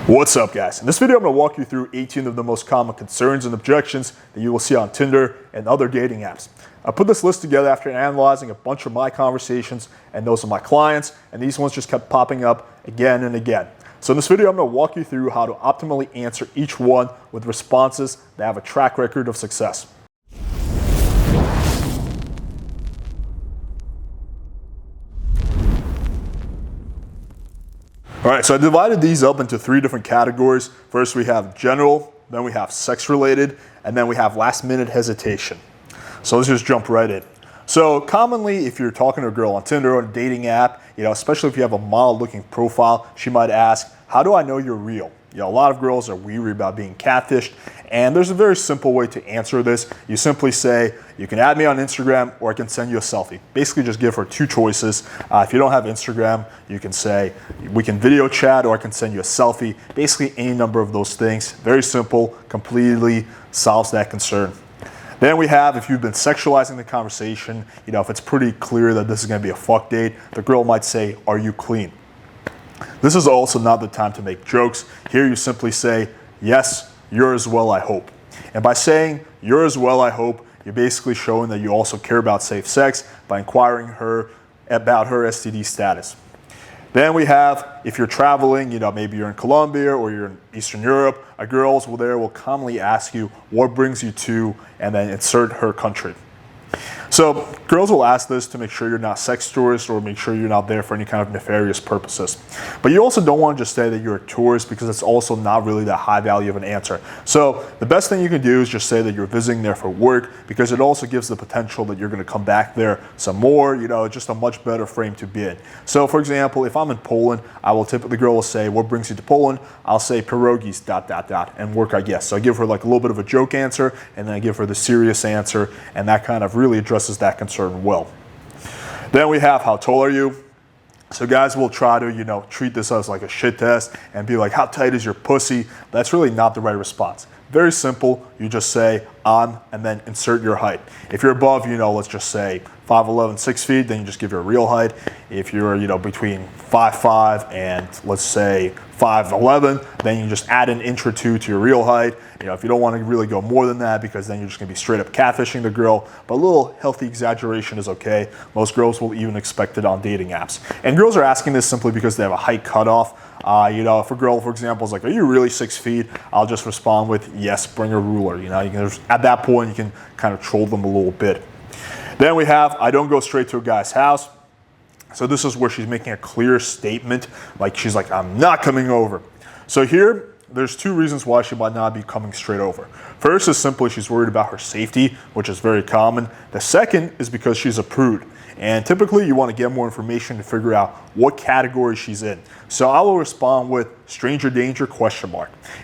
What's up, guys? In this video, I'm going to walk you through 18 of the most common concerns and objections that you will see on Tinder and other dating apps. I put this list together after analyzing a bunch of my conversations and those of my clients, and these ones just kept popping up again and again. So in this video, I'm going to walk you through how to optimally answer each one with responses that have a track record of success. All right, so I divided these up into three different categories. First, we have general, then we have sex-related, and then we have last-minute hesitation. So let's just jump right in. So commonly, if you're talking to a girl on Tinder or a dating app, especially if you have a model-looking profile, she might ask, "How do I know you're real?" A lot of girls are weary about being catfished, and there's a very simple way to answer this. You simply say, "You can add me on Instagram, or I can send you a selfie." Basically, just give her two choices. If you don't have Instagram, you can say, "We can video chat, or I can send you a selfie." Basically, any number of those things. Very simple, completely solves that concern. Then we have, if you've been sexualizing the conversation, if it's pretty clear that this is going to be a fuck date, the girl might say, "Are you clean?" This is also not the time to make jokes. Here you simply say, "Yes, you're as well, I hope." And by saying, "You're as well, I hope," you're basically showing that you also care about safe sex by inquiring her about her STD status. Then we have, if you're traveling, maybe you're in Colombia or you're in Eastern Europe, a girl there will commonly ask you, "What brings you to," and then insert her country. So girls will ask this to make sure you're not sex tourist or make sure you're not there for any kind of nefarious purposes. But you also don't want to just say that you're a tourist, because it's also not really that high value of an answer. So the best thing you can do is just say that you're visiting there for work, because it also gives the potential that you're going to come back there some more. Just a much better frame to be in. So for example, if I'm in Poland, the girl will say, "What brings you to Poland?" I'll say pierogies ... and work, I guess. So I give her like a little bit of a joke answer, and then I give her the serious answer, and that kind of really addresses that concern well. Then we have, "How tall are you?" So guys will try to, treat this as like a shit test and be like, "How tight is your pussy?" That's really not the right response. Very simple. You just say, "I'm," and then insert your height. If you're above, let's just say 5'11", 6 feet, then you just give your real height. If you're, between 5'5" and let's say 5'11", then you just add an inch or two to your real height. If you don't want to really go more than that, because then you're just going to be straight up catfishing the girl, but a little healthy exaggeration is okay. Most girls will even expect it on dating apps. And girls are asking this simply because they have a height cutoff. If a girl, for example, is like, "Are you really 6 feet?" I'll just respond with, "Yes, bring a ruler." At that point, you can kind of troll them a little bit. Then we have, "I don't go straight to a guy's house." So this is where she's making a clear statement, like she's like, "I'm not coming over." So here, there's two reasons why she might not be coming straight over. First is simply she's worried about her safety, which is very common. The second is because she's a prude. And typically you want to get more information to figure out what category she's in. So I will respond with "stranger danger?" ?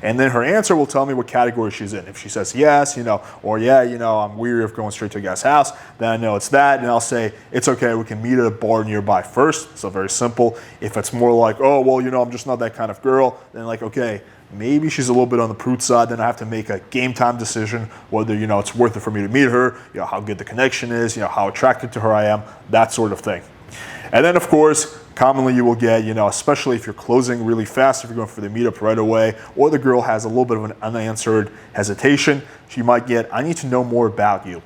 And then her answer will tell me what category she's in. If she says yes, or "Yeah, I'm weary of going straight to a guy's house," then I know it's that. And I'll say, "It's okay, we can meet at a bar nearby first." So very simple. If it's more like, "Oh, well, I'm just not that kind of girl," then like, okay, maybe she's a little bit on the prude side. Then I have to make a game time decision whether, it's worth it for me to meet her, how good the connection is, how attracted to her I am, that sort of thing. And then, of course, commonly you will get, especially if you're closing really fast, if you're going for the meetup right away, or the girl has a little bit of an unanswered hesitation, she might get, "I need to know more about you."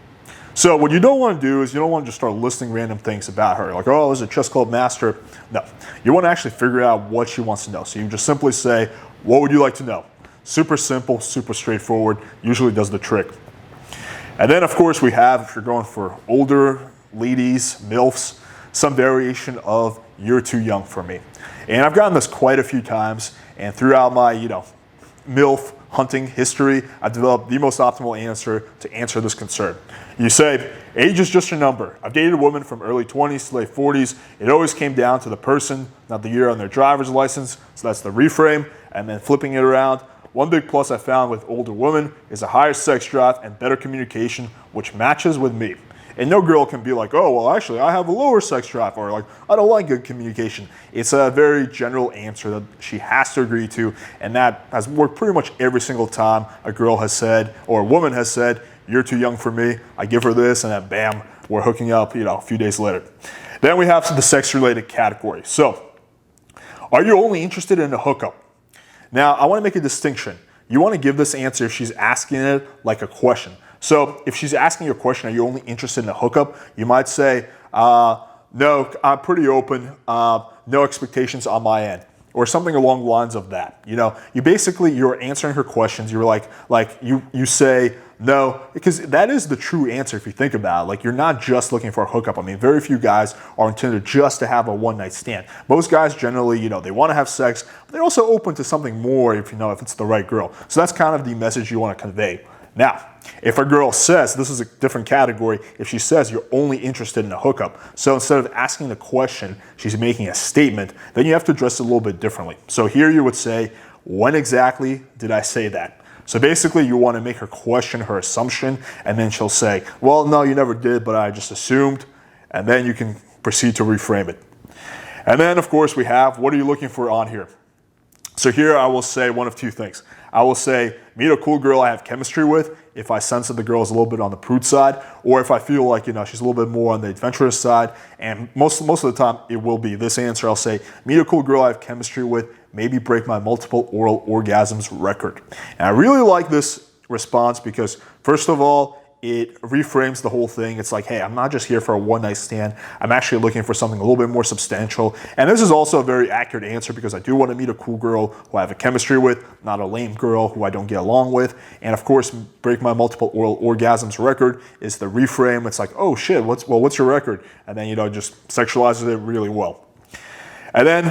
So what you don't want to do is you don't want to just start listing random things about her. Like, "Oh, is a chess club master?" No. You want to actually figure out what she wants to know. So you just simply say, "What would you like to know?" Super simple, super straightforward, usually does the trick. And then, of course, we have, if you're going for older ladies, MILFs, some variation of "You're too young for me." And I've gotten this quite a few times, and throughout my, MILF hunting history, I've developed the most optimal answer to answer this concern. You say, "Age is just a number. I've dated a woman from early 20s to late 40s. It always came down to the person, not the year on their driver's license." So that's the reframe. And then flipping it around, "One big plus I found with older women is a higher sex drive and better communication, which matches with me." And no girl can be like, "Oh, well, actually, I have a lower sex drive," or like, "I don't like good communication." It's a very general answer that she has to agree to, and that has worked pretty much every single time a girl has said, or a woman has said, "You're too young for me." I give her this, and then bam, we're hooking up, a few days later. Then we have the sex-related category. So, are you only interested in a hookup? Now, I want to make a distinction. You want to give this answer if she's asking it like a question. So if she's asking you a question, are you only interested in a hookup? You might say, no, I'm pretty open, no expectations on my end, or something along the lines of that. You know, you're answering her questions. You're like you say no, because that is the true answer if you think about it. Like, you're not just looking for a hookup. I mean, very few guys are intended just to have a one-night stand. Most guys generally, you know, they want to have sex, but they're also open to something more if it's the right girl. So that's kind of the message you want to convey. Now, if a girl says, this is a different category, if she says you're only interested in a hookup, so instead of asking the question, she's making a statement, then you have to address it a little bit differently. So here you would say, when exactly did I say that? So basically you want to make her question her assumption, and then she'll say, well, no, you never did, but I just assumed, and then you can proceed to reframe it. And then of course we have, what are you looking for on here? So here I will say one of two things. I will say, meet a cool girl I have chemistry with, if I sense that the girl is a little bit on the prude side, or if I feel like, you know, she's a little bit more on the adventurous side. And most of the time it will be this answer. I'll say, meet a cool girl I have chemistry with, maybe break my multiple oral orgasms record. And I really like this response because, first of all, it reframes the whole thing. It's like, hey, I'm not just here for a one-night stand. I'm actually looking for something a little bit more substantial. And this is also a very accurate answer because I do want to meet a cool girl who I have a chemistry with, not a lame girl who I don't get along with. And of course, break my multiple oral orgasms record is the reframe. It's like, oh shit, what's your record? And then, you know, just sexualizes it really well. And then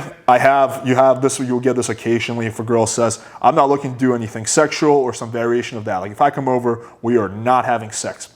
you'll get this occasionally if a girl says, I'm not looking to do anything sexual, or some variation of that. Like, if I come over, we are not having sex.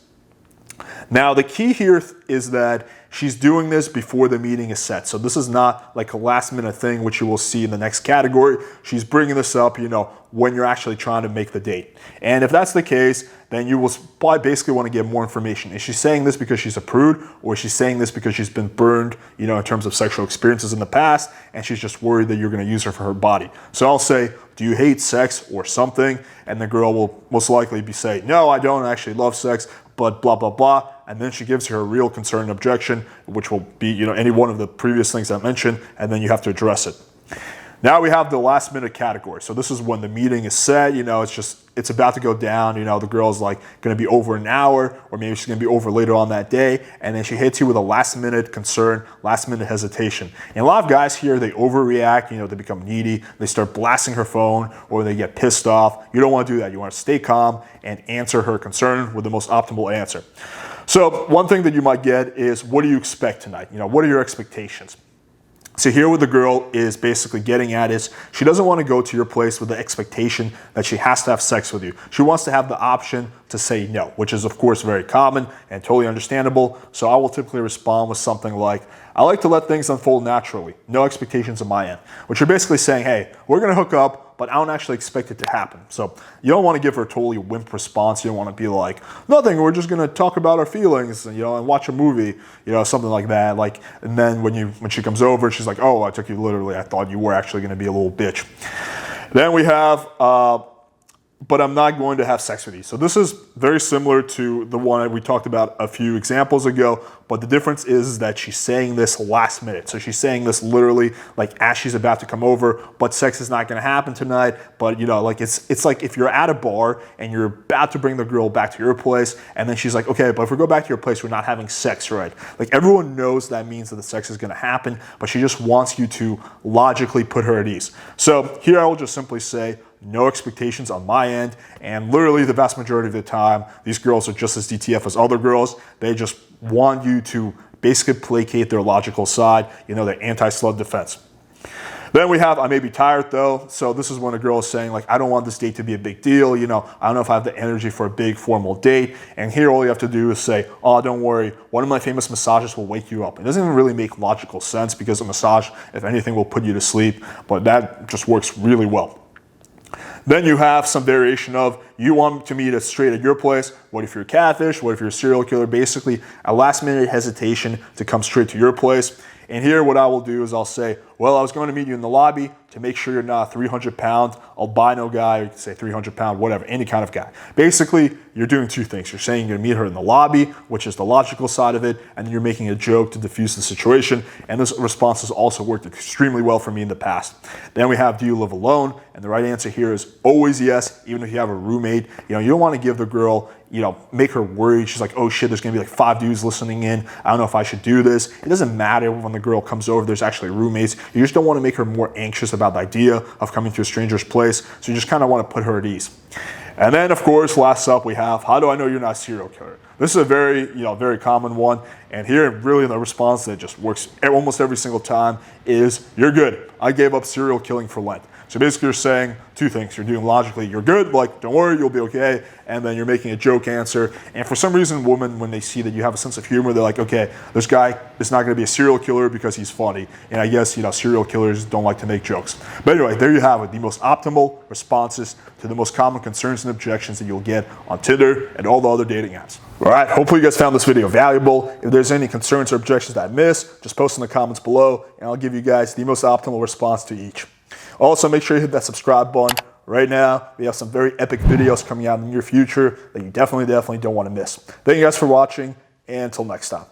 Now, the key here is that she's doing this before the meeting is set. So this is not like a last minute thing, which you will see in the next category. She's bringing this up, you know, when you're actually trying to make the date. And if that's the case, then you will probably basically want to get more information. Is she saying this because she's a prude, or is she saying this because she's been burned, you know, in terms of sexual experiences in the past, and she's just worried that you're going to use her for her body? So I'll say, do you hate sex or something? And the girl will most likely be saying, no, I don't actually love sex, but blah, blah, blah. And then she gives her real concern and objection, which will be, you know, any one of the previous things I mentioned, and then you have to address it. Now we have the last minute category. So this is when the meeting is set, you know, it's about to go down, you know, the girl's like going to be over an hour, or maybe she's going to be over later on that day, and then she hits you with a last minute concern, last minute hesitation. And a lot of guys here, they overreact, you know, they become needy, they start blasting her phone, or they get pissed off. You don't want to do that. You want to stay calm and answer her concern with the most optimal answer. So one thing that you might get is, what do you expect tonight? You know, what are your expectations? So here what the girl is basically getting at is, she doesn't want to go to your place with the expectation that she has to have sex with you. She wants to have the option to say no, which is of course very common and totally understandable. So I will typically respond with something like, I like to let things unfold naturally, no expectations on my end. Which you're basically saying, hey, we're going to hook up, but I don't actually expect it to happen. So you don't want to give her a totally wimp response. You don't want to be like, nothing, we're just going to talk about our feelings, you know, and watch a movie, you know, something like that. Like, and then when she comes over, she's like, oh, I took you literally. I thought you were actually going to be a little bitch. Then we have, but I'm not going to have sex with you. So this is very similar to the one we talked about a few examples ago, but the difference is that she's saying this last minute. So she's saying this literally like as she's about to come over, but sex is not going to happen tonight. But you know, like it's like if you're at a bar and you're about to bring the girl back to your place, and then she's like, okay, but if we go back to your place, we're not having sex, right? Like everyone knows that means that the sex is going to happen, but she just wants you to logically put her at ease. So here I will just simply say, no expectations on my end, and literally the vast majority of the time, these girls are just as DTF as other girls. They just want you to basically placate their logical side, you know, their anti-slut defense. Then we have, I may be tired though. So this is when a girl is saying like, I don't want this date to be a big deal. You know, I don't know if I have the energy for a big formal date. And here all you have to do is say, oh, don't worry. One of my famous massages will wake you up. It doesn't even really make logical sense because a massage, if anything, will put you to sleep. But that just works really well. Then you have some variation of, you want to meet us straight at your place. What if you're a catfish? What if you're a serial killer? Basically, a last minute hesitation to come straight to your place. And here what I will do is I'll say, well, I was going to meet you in the lobby to make sure you're not a 300-pound albino guy, or you can say 300-pound, whatever, any kind of guy. Basically, you're doing two things. You're saying you're going to meet her in the lobby, which is the logical side of it, and then you're making a joke to diffuse the situation. And this response has also worked extremely well for me in the past. Then we have, do you live alone? And the right answer here is always yes, even if you have a roommate. You don't want to give the girl, make her worried. She's like, oh shit, there's gonna be like 5 dudes listening in. I don't know if I should do this. It doesn't matter when the girl comes over, there's actually roommates. You just don't want to make her more anxious about the idea of coming to a stranger's place. So you just kind of want to put her at ease. And then of course, last up we have, how do I know you're not a serial killer? This is a very, very common one. And here really the response that just works almost every single time is, you're good. I gave up serial killing for Lent. So basically you're saying two things. You're doing logically, you're good, like don't worry, you'll be okay. And then you're making a joke answer. And for some reason, women, when they see that you have a sense of humor, they're like, okay, this guy is not gonna be a serial killer because he's funny. And I guess, serial killers don't like to make jokes. But anyway, there you have it. The most optimal responses to the most common concerns and objections that you'll get on Tinder and all the other dating apps. All right, hopefully you guys found this video valuable. If there's any concerns or objections that I missed, just post in the comments below and I'll give you guys the most optimal response to each. Also, make sure you hit that subscribe button. Right now, we have some very epic videos coming out in the near future that you definitely don't want to miss. Thank you guys for watching, and until next time.